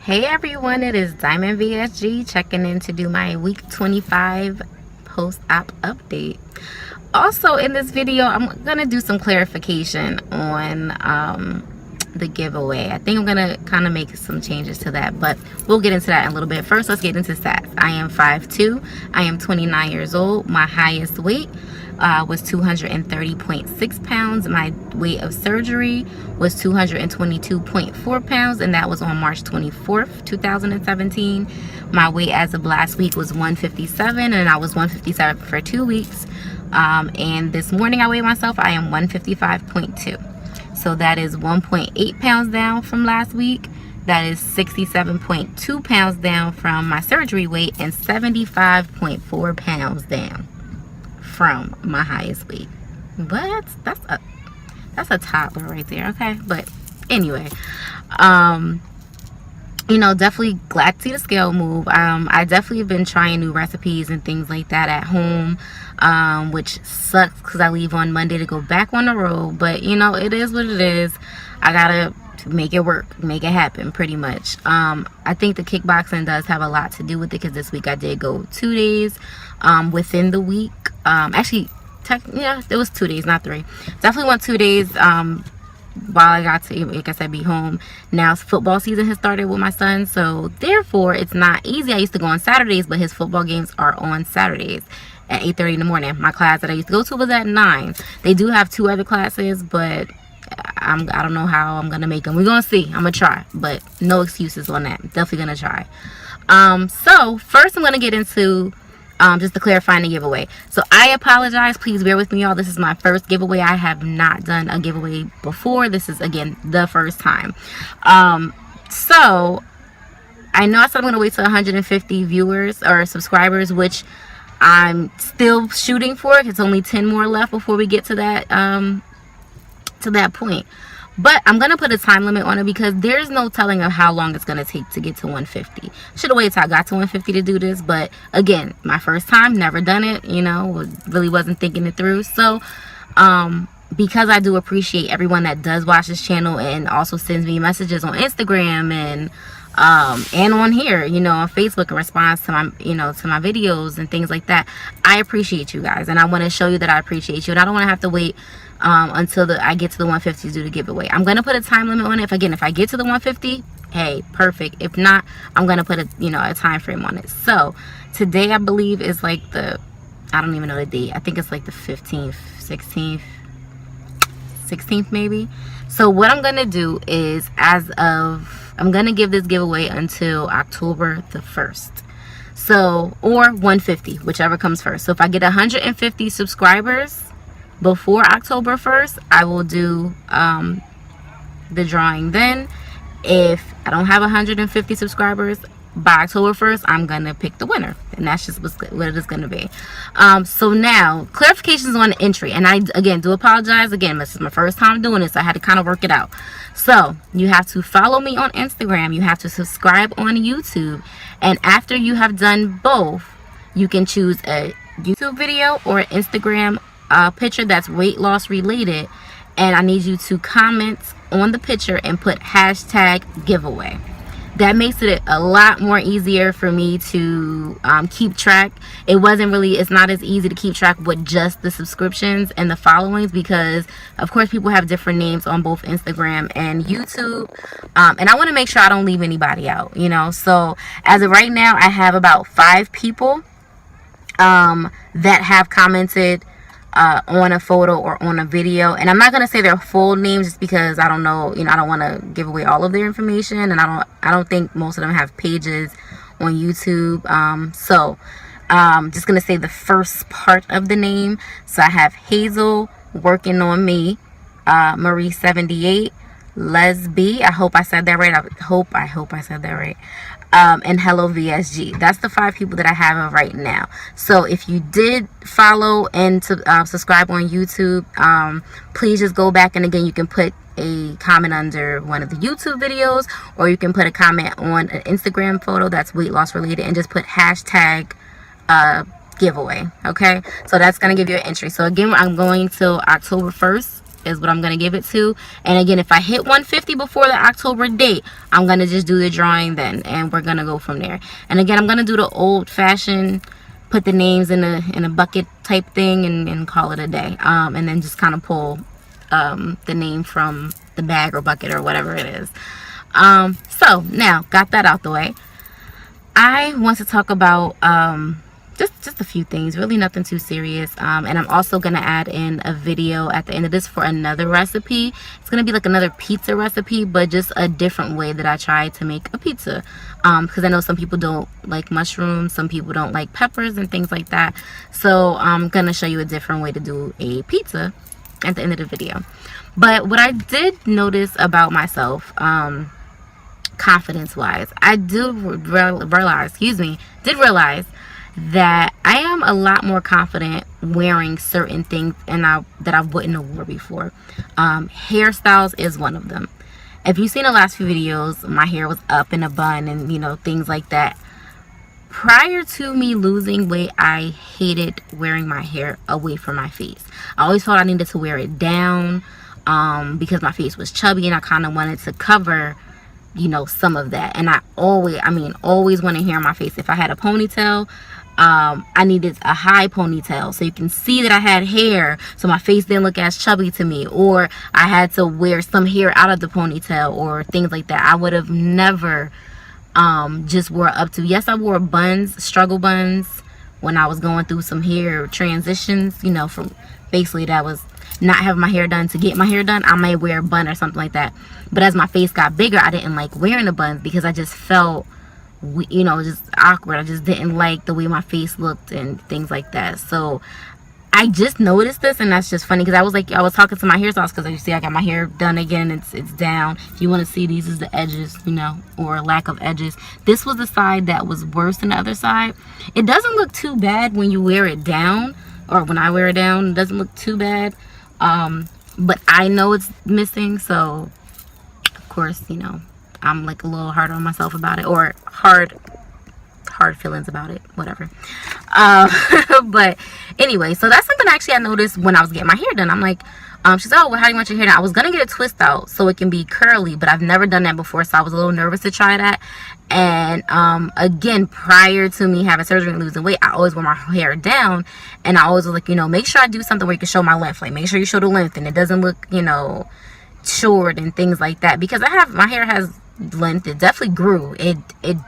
Hey everyone, it is Diamond VSG checking in to do my week 25 post-op update. Also in this video, I'm gonna do some clarification on the giveaway. I think I'm gonna kind of make some changes to that, but we'll get into that in a little bit. First, let's get into stats. I am 5'2", I am 29 years old. My highest weight was 230.6 pounds. My weight of surgery was 222.4 pounds, and that was on March 24th, 2017. My weight as of last week was 157, and I was 157 for 2 weeks. And this morning I weighed myself. I am 155.2. So that is 1.8 pounds down from last week. That is 67.2 pounds down from my surgery weight, and 75.4 pounds down from my highest weight. But that's a toddler right there, okay? But anyway, you know, definitely glad to see the scale move. I definitely have been trying new recipes and things like that at home, which sucks because I leave on Monday to go back on the road. But you know, it is what it is. I gotta make it work, make it happen, pretty much. I think the kickboxing does have a lot to do with it, because this week I did go 2 days within the week. Actually, yeah, it was 2 days, not 3. Definitely went 2 days while I got to, like I said, be home. Now football season has started with my son, so therefore it's not easy. I used to go on Saturdays, but his football games are on Saturdays at 8:30 in the morning. My class that I used to go to was at 9. They do have 2 other classes, but I don't know how I'm gonna make them. We're gonna see. I'm gonna try, but no excuses on that. Definitely gonna try. So first I'm gonna get into just to clarify the giveaway. So I apologize, please bear with me, y'all. This is my first giveaway. I have not done a giveaway before. This is, again, the first time. So I know I said I'm gonna wait till 150 viewers or subscribers, which I'm still shooting for. It's only 10 more left before we get to that point. But I'm going to put a time limit on it, because there's no telling of how long it's going to take to get to 150. Should have waited till I got to 150 to do this. But again, my first time, never done it, you know, really wasn't thinking it through. So because I do appreciate everyone that does watch this channel and also sends me messages on Instagram and on here, you know, on Facebook, in response to my, you know, to my videos and things like that, I appreciate you guys, and I want to show you that I appreciate you, and I don't want to have to wait until I get to the 150 to do the giveaway. I'm gonna put a time limit on it. If I get to the 150, hey, perfect. If not, I'm gonna put a time frame on it. So today I believe is like I don't even know the date. I think it's like the 15th, 16th maybe. So what I'm gonna do is, I'm gonna give this giveaway until October the 1st. So, or 150, whichever comes first. So if I get 150 subscribers before October 1st, I will do the drawing then. If I don't have 150 subscribers by October 1st, I'm gonna pick the winner, and that's just what it is gonna be. So now clarifications on the entry, and I again do apologize. Again, this is my first time doing this, so I had to kind of work it out. So you have to follow me on Instagram, you have to subscribe on YouTube, and after you have done both, you can choose a YouTube video or an Instagram picture that's weight loss related, and I need you to comment on the picture and put hashtag giveaway. That makes it a lot more easier for me to keep track. It's not as easy to keep track with just the subscriptions and the followings, because of course people have different names on both Instagram and YouTube, and I want to make sure I don't leave anybody out, you know. So as of right now, I have about 5 people that have commented on a photo or on a video, and I'm not gonna say their full names just because I don't know, you know, I don't want to give away all of their information, and I don't think most of them have pages on YouTube. So just gonna say the first part of the name. So I have Hazel Working on Me, Marie 78, Lesby, I hope I said that right. I hope I said that right. And Hello VSG. That's the 5 people that I have right now. So if you did follow and subscribe on YouTube, please just go back, and again, you can put a comment under one of the YouTube videos, or you can put a comment on an Instagram photo that's weight loss related, and just put hashtag giveaway. Okay, so that's gonna give you an entry. So again, I'm going till October 1st is what I'm going to give it to. And again, if I hit 150 before the October date, I'm going to just do the drawing then, and we're going to go from there. And again, I'm going to do the old fashioned, put the names in a bucket type thing and call it a day. And then just kind of pull the name from the bag or bucket or whatever it is. So now got that out the way, I want to talk about just a few things, really nothing too serious. And I'm also going to add in a video at the end of this for another recipe. It's going to be like another pizza recipe, but just a different way that I try to make a pizza. Because I know some people don't like mushrooms, some people don't like peppers and things like that. So I'm going to show you a different way to do a pizza at the end of the video. But what I did notice about myself, confidence wise, I did realize that I am a lot more confident wearing certain things that I wouldn't have worn before. Hairstyles is one of them. If you've seen the last few videos, my hair was up in a bun and, you know, things like that. Prior to me losing weight, I hated wearing my hair away from my face. I always thought I needed to wear it down because my face was chubby and I kind of wanted to cover, you know, some of that. And I always wanted hair on my face. If I had a ponytail, I needed a high ponytail so you can see that I had hair, so my face didn't look as chubby to me, or I had to wear some hair out of the ponytail or things like that. I would have never just wore up to. Yes, I wore buns, struggle buns, when I was going through some hair transitions, you know, from basically that was not having my hair done to get my hair done. I might wear a bun or something like that. But as my face got bigger, I didn't like wearing the buns because I just felt, you know, just awkward. I just didn't like the way my face looked and things like that. So I just noticed this, and that's just funny because I was talking to my hairstylist because you see I got my hair done again. It's down. If you want to see, these is the edges, you know, or lack of edges. This was the side that was worse than the other side. It doesn't look too bad when you wear it down, or when I wear it down, it doesn't look too bad. But I know it's missing, so of course, you know, I'm like a little hard on myself about it, or hard feelings about it, whatever. But anyway, so that's something actually I noticed when I was getting my hair done. I'm like, she said, oh, well, how do you want your hair done? I was gonna get a twist out so it can be curly, but I've never done that before, so I was a little nervous to try that. And again, prior to me having surgery and losing weight, I always wore my hair down, and I always was like, you know, make sure I do something where you can show my length. Like, make sure you show the length and it doesn't look, you know, short and things like that, because my hair has length. It definitely grew. It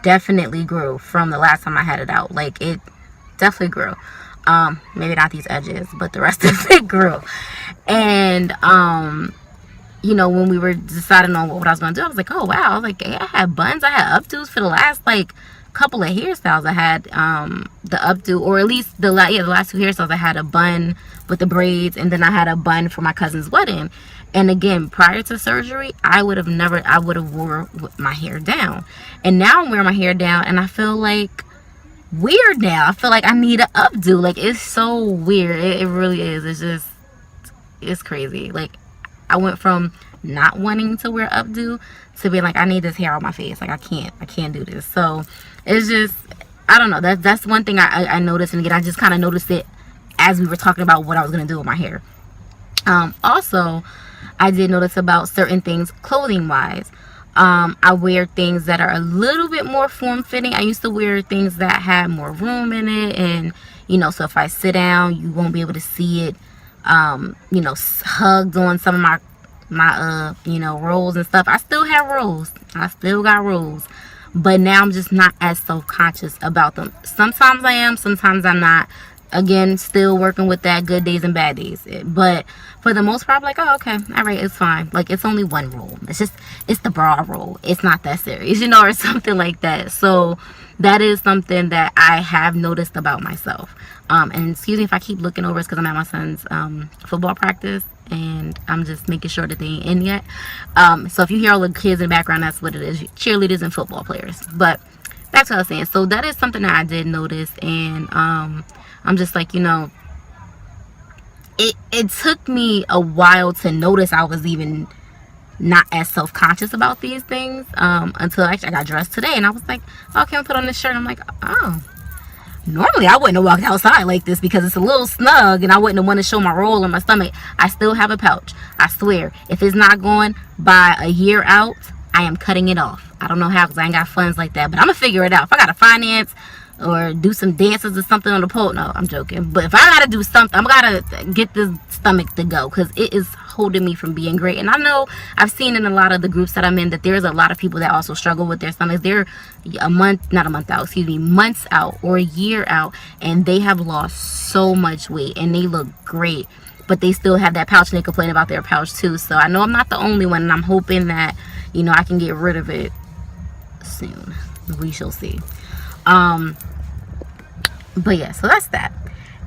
definitely grew from the last time I had it out. Like, it definitely grew. Maybe not these edges, but the rest of it grew. And you know, when we were deciding on what I was gonna do, I was like, oh wow, I was like, I had buns, I had updos for the last like couple of hairstyles. I had the updo, or at least the last two hairstyles, I had a bun with the braids, and then I had a bun for my cousin's wedding. And again, prior to surgery, I would have wore my hair down. And now I'm wearing my hair down, and I feel like weird now. I feel like I need an updo. Like, it's so weird. It really is. It's crazy. Like, I went from not wanting to wear updo to being like, I need this hair on my face. Like, I can't do this. So it's just, I don't know. That's one thing I noticed. And again, I just kind of noticed it as we were talking about what I was going to do with my hair. Also, I did notice about certain things clothing wise. I wear things that are a little bit more form-fitting. I used to wear things that had more room in it, and you know, so if I sit down, you won't be able to see it, you know, hugged on some of my you know, rolls and stuff. I still have rolls. I still got rolls, but now I'm just not as self-conscious about them. Sometimes I am, sometimes I'm not. Again, still working with that, good days and bad days. But for the most part, I'm like, oh, okay, all right, it's fine. Like, it's only one roll. It's the bra roll. It's not that serious, you know, or something like that. So that is something that I have noticed about myself. And excuse me if I keep looking over, it's because I'm at my son's football practice, and I'm just making sure that they ain't in yet. So if you hear all the kids in the background, that's what it is, cheerleaders and football players. But that's what I was saying. So that is something that I did notice, and I'm just like, you know, it took me a while to notice I was even not as self-conscious about these things until actually I got dressed today, and I was like, okay, I'm put on this shirt, and I'm like, oh, normally I wouldn't have walked outside like this because it's a little snug and I wouldn't have want to show my roll in my stomach. I still have a pouch. I swear, if it's not going by a year out, I am cutting it off. I don't know how because I ain't got funds like that, but I'm gonna figure it out. If I gotta finance or do some dances or something on the pole, no, I'm joking. But if I gotta do something, I'm gotta get this stomach to go because it is holding me from being great. And I know I've seen in a lot of the groups that I'm in that there's a lot of people that also struggle with their stomachs. They're months out or a year out, and they have lost so much weight and they look great, but they still have that pouch and they complain about their pouch too. So I know I'm not the only one, and I'm hoping that, you know, I can get rid of it soon. We shall see. But yeah, so that's that.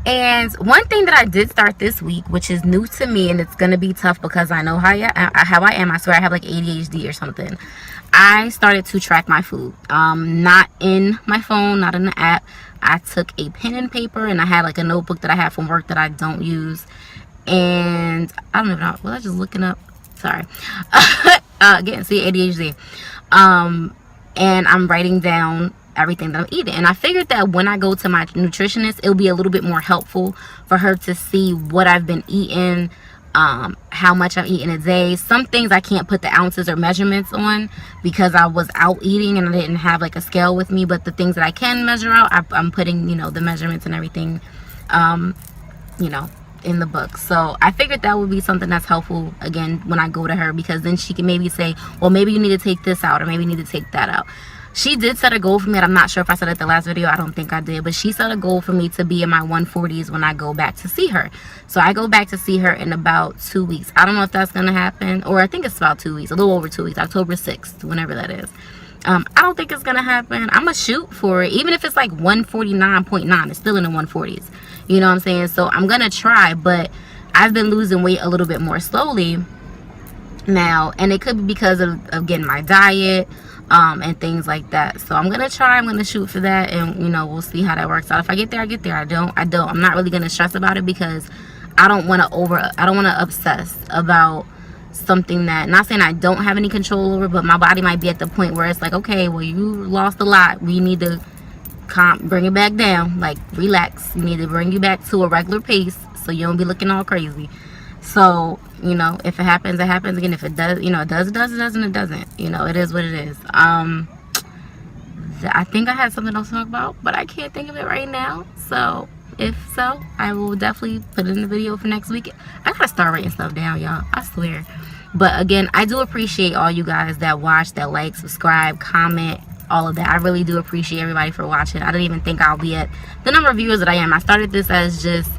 And one thing that I did start this week, which is new to me, and it's gonna be tough because I know how I am. I swear I have like ADHD or something. I started to track my food, not in my phone, not in the app. I took a pen and paper, and I had like a notebook that I have from work that I don't use. And I don't even know, was I just looking up? Sorry. Again, see, ADHD. And I'm writing down everything that I'm eating, and I figured that when I go to my nutritionist, it'll be a little bit more helpful for her to see what I've been eating, how much I'm eating a day. Some things I can't put the ounces or measurements on because I was out eating and I didn't have like a scale with me, but the things that I can measure out, I'm putting, you know, the measurements and everything, you know, in the book. So I figured that would be something that's helpful again when I go to her, because then she can maybe say, well, maybe you need to take this out, or maybe you need to take that out. She did set a goal for me, and I'm not sure if I said it the last video. I don't think I did, but she set a goal for me to be in my 140s when I go back to see her. So I go back to see her in about 2 weeks. I don't know if that's going to happen, or I think it's about 2 weeks, a little over 2 weeks, October 6th, whenever that is. I don't think it's going to happen. I'm going to shoot for it. Even if it's like 149.9, it's still in the 140s. You know what I'm saying? So I'm going to try, but I've been losing weight a little bit more slowly now, and it could be because of getting my diet, and things like that. So I'm gonna try, I'm gonna shoot for that, and you know, we'll see how that works out. If I get there, I get there. I don't. I'm not really gonna stress about it because I don't want to obsess about something that, not saying I don't have any control over, but my body might be at the point where it's like, okay, well, you lost a lot, we need to bring it back down, like relax. We need to bring you back to a regular pace so you don't be looking all crazy. So, you know, if it happens, it happens. Again, if it does, you know, it does, it doesn't, it doesn't. You know, it is what it is. I think I had something else to talk about, but I can't think of it right now. So, if so, I will definitely put it in the video for next week. I gotta start writing stuff down, y'all. I swear. But again, I do appreciate all you guys that watch, that like, subscribe, comment, all of that. I really do appreciate everybody for watching. I didn't even think I'll be at the number of viewers that I am. I started this as just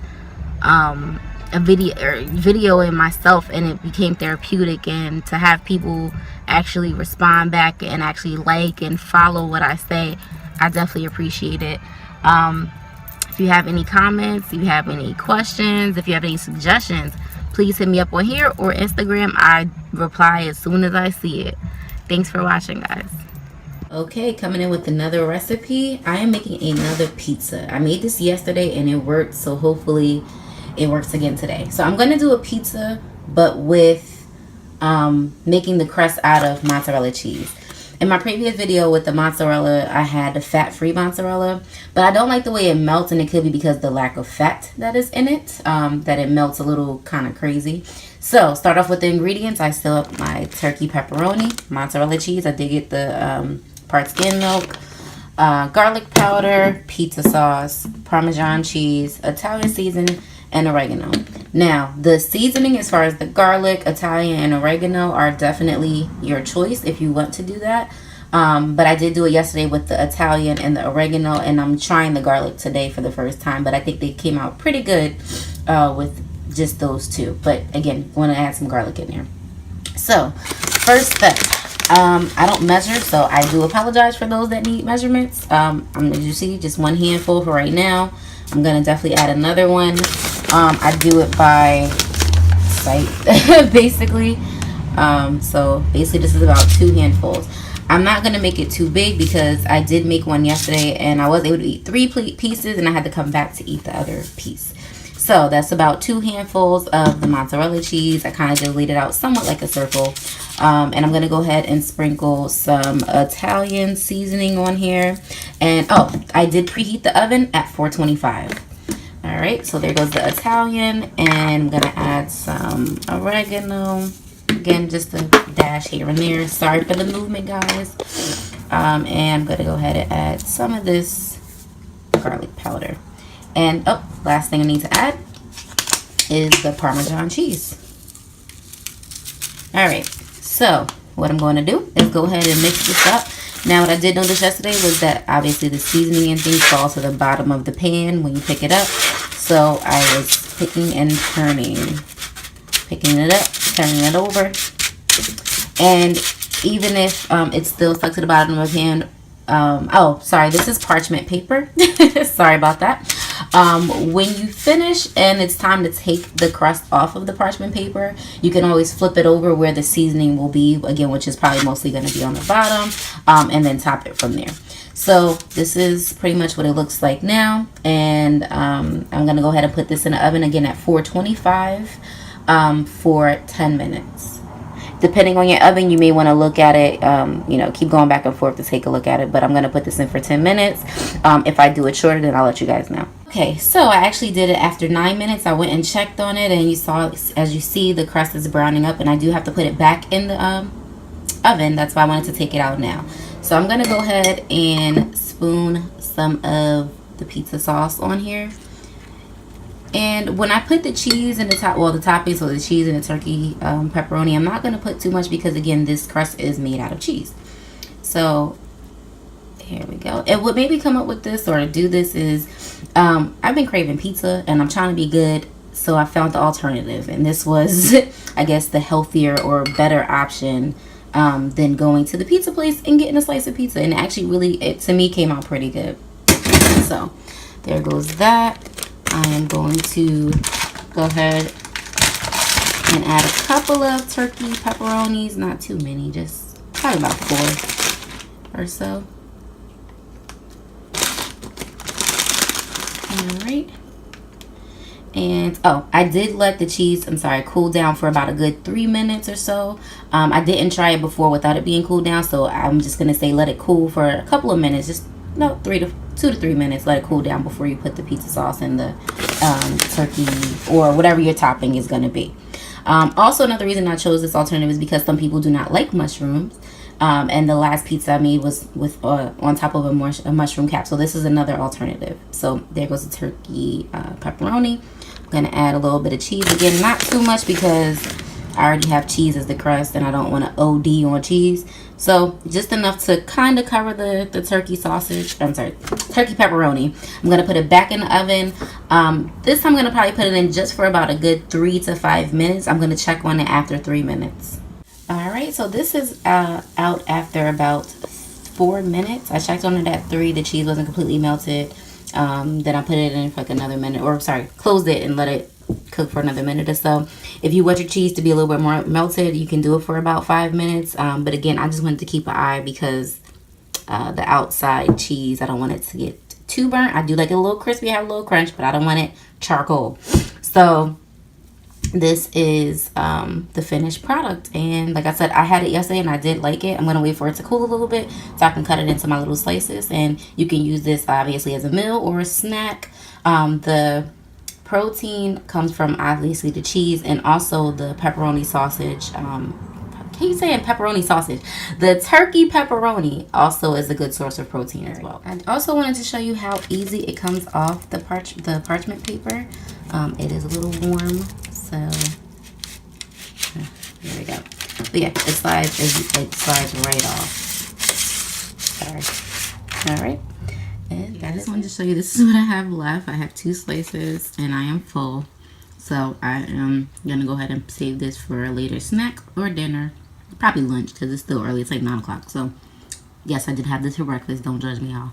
a video in myself, and it became therapeutic, and to have people actually respond back and actually like and follow what I say, I definitely appreciate it. If you have any comments, if you have any questions, if you have any suggestions, please hit me up on here or Instagram. I reply as soon as I see it. Thanks for watching, guys. Okay, coming in with another recipe. I am making another pizza. I made this yesterday and it worked, so hopefully it works again today. So I'm going to do a pizza, but with making the crust out of mozzarella cheese. In my previous video with the mozzarella, I had the fat-free mozzarella, but I don't like the way it melts, and it could be because of the lack of fat that is in it, that it melts a little kind of crazy. So start off with the ingredients. I still have my turkey pepperoni, mozzarella cheese. I did get the part skim milk, garlic powder, pizza sauce, Parmesan cheese, Italian seasoning, and oregano. Now, the seasoning as far as the garlic, Italian, and oregano are definitely your choice if you want to do that. But I did do it yesterday with the Italian and the oregano, and I'm trying the garlic today for the first time, but I think they came out pretty good with just those two. But again, want to add some garlic in there. So, first step. I don't measure, so I do apologize for those that need measurements. As you see, just one handful for right now. I'm going to definitely add another one. I do it by sight, basically. So basically this is about 2 handfuls. I'm not going to make it too big because I did make one yesterday and I was able to eat 3 pieces and I had to come back to eat the other piece. So that's about 2 handfuls of the mozzarella cheese. I kind of just laid it out somewhat like a circle. And I'm going to go ahead and sprinkle some Italian seasoning on here. And, oh, I did preheat the oven at 425. All right, so there goes the Italian. And I'm going to add some oregano. Again, just a dash here and there. Sorry for the movement, guys. And I'm going to go ahead and add some of this garlic powder. And, oh, last thing I need to add is the Parmesan cheese. All right, so what I'm going to do is go ahead and mix this up. Now, what I did notice yesterday was that obviously the seasoning and things fall to the bottom of the pan when you pick it up. So I was picking and turning, picking it up, turning it over. And even if it's still stuck to the bottom of the pan, oh, sorry, this is parchment paper. Sorry about that. When you finish and it's time to take the crust off of the parchment paper, you can always flip it over where the seasoning will be, again, which is probably mostly going to be on the bottom, and then top it from there. So this is pretty much what it looks like now, and I'm going to go ahead and put this in the oven again at 425 for 10 minutes. Depending on your oven, you may want to look at it, you know, keep going back and forth to take a look at it. But I'm going to put this in for 10 minutes. If I do it shorter, then I'll let you guys know. Okay, so I actually did it after 9 minutes. I went and checked on it, and you saw, as you see, the crust is browning up. And I do have to put it back in the oven. That's why I wanted to take it out now. So I'm going to go ahead and spoon some of the pizza sauce on here. And when I put the cheese in the top, well, the toppings, so the cheese and the turkey pepperoni, I'm not going to put too much because, again, this crust is made out of cheese. So here we go. And what made me come up with this or do this is I've been craving pizza and I'm trying to be good. So I found the alternative. And this was, I guess, the healthier or better option than going to the pizza place and getting a slice of pizza. And actually really, it to me came out pretty good. So there goes that. I am going to go ahead and add a couple of turkey pepperonis, not too many, just probably about 4 or so. All right. And, oh, I did let the cheese, cool down for about a good 3 minutes or so. I didn't try it before without it being cooled down, so I'm just going to say let it cool for a couple of minutes, just, no, 2 to 3 minutes. Let it cool down before you put the pizza sauce in the turkey or whatever your topping is going to be. Also, another reason I chose this alternative is because some people do not like mushrooms. And the last pizza I made was with on top of a mushroom cap. So this is another alternative. So there goes the turkey pepperoni. I'm going to add a little bit of cheese. Again, not too much because I already have cheese as the crust and I don't want to OD on cheese. So just enough to kind of cover the turkey sausage. Turkey pepperoni. I'm going to put it back in the oven. This time I'm going to probably put it in just for about a good 3 to 5 minutes. I'm going to check on it after 3 minutes. Alright, so this is out after about 4 minutes. I checked on it at 3. The cheese wasn't completely melted. Then I put it in for like another minute. Closed it and let it cook for another minute or so. If you want your cheese to be a little bit more melted, you can do it for about 5 minutes. But again, I just wanted to keep an eye because the outside cheese, I don't want it to get too burnt. I do like it a little crispy, have a little crunch, but I don't want it charcoal. So this is the finished product, and like I said, I had it yesterday and I did like it. I'm going to wait for it to cool a little bit so I can cut it into my little slices, and you can use this obviously as a meal or a snack. The protein comes from obviously the cheese and also the pepperoni sausage. I keep saying pepperoni sausage. The turkey pepperoni also is a good source of protein as well. I also wanted to show you how easy it comes off the parchment paper. It is a little warm, so there we go. But yeah, it slides right off. Sorry. All right. And I just wanted to show you, this is what I have left. I have 2 slices and I am full. So I am going to go ahead and save this for a later snack or dinner. Probably lunch because it's still early. It's like 9 o'clock. So yes, I did have this for breakfast. Don't judge me, y'all.